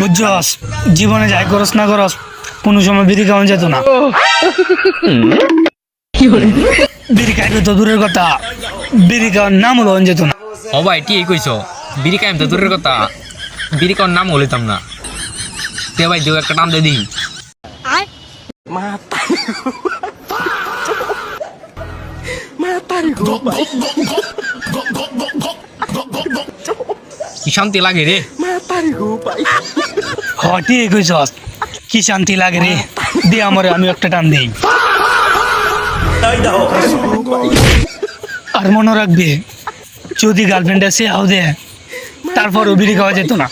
বুঝছস, জীবনে যাই করস না করস কোন সময় বিড়ি খাওয়ান যেত না। বিড়ি খাইবে তো দূরের কথা, বিড়ি খাওয়ার নাম লওয়ান যেত না। ও ভাই ঠিক কইছ, বিড়ি খাইম তো দূরের কথা, বিড়ি খাওয়ার নাম হলিতাম না। তে ভাই দেও একটা টান দিয়ে দিই। কি শান্তি লাগে রে। হ ঠিক কইছস, কি শান্তি লাগে রে। দে আমারে, আমি একটা টান দেই। আর মনে রাখবে, যদি গার্লফ্রেন্ড আছে হাও দে, তারপরও বিড়ি খাওয়া যেত না।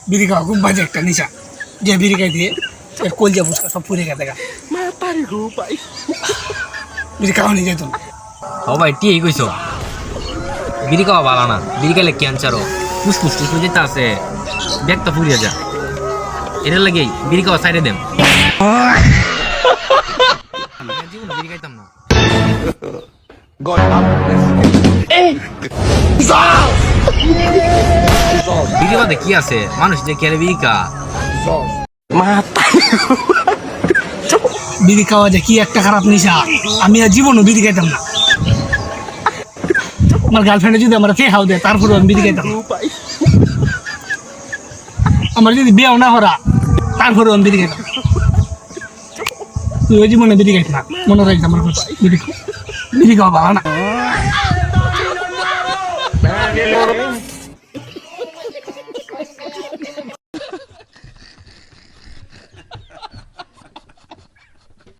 বিড়ি খাওয়া খুব বাজে একটা নেশা, যে বিড়ি খাই দিয়ে কলজা ফুচকা সব পুড়ে গেছে। বিড়ি খাওয়া নিয়ে যেত না। ও ভাই ঠিক কইছ, বিড়ি খাওয়া ভালো না। বিড়ি খাইলে ক্যান্সারও ফুসফুস টুসফুস যেতে আছে, ব্যাগটা ফুরিয়ে যা। এটার লাগে বিড়ি খাওয়া সাইডে দেন। জীবন বিড়ি খাইতাম না। বিড়ি বাদে কি আছে, মানুষ যে কেড়ে বিড়ি খা। বিড়ি খাওয়া যে কি একটা খারাপ নেশা, আমি আর জীবনও বিড়ি খাইতাম না। আমার গার্লফ্রেন্ডে যদি আমার খেয়ে হাও দেয়, তারপরে আমি বিড়ি খাইতাম না। আমার যদি বিয়েও না হরা, তারপরে আমি বিড়ি খাইতাম। তুই ওই জীবনে বিড়ি খাইত না, মনে রাখতাম আমার কথা। বিড়ি খাওয়া ভালো না।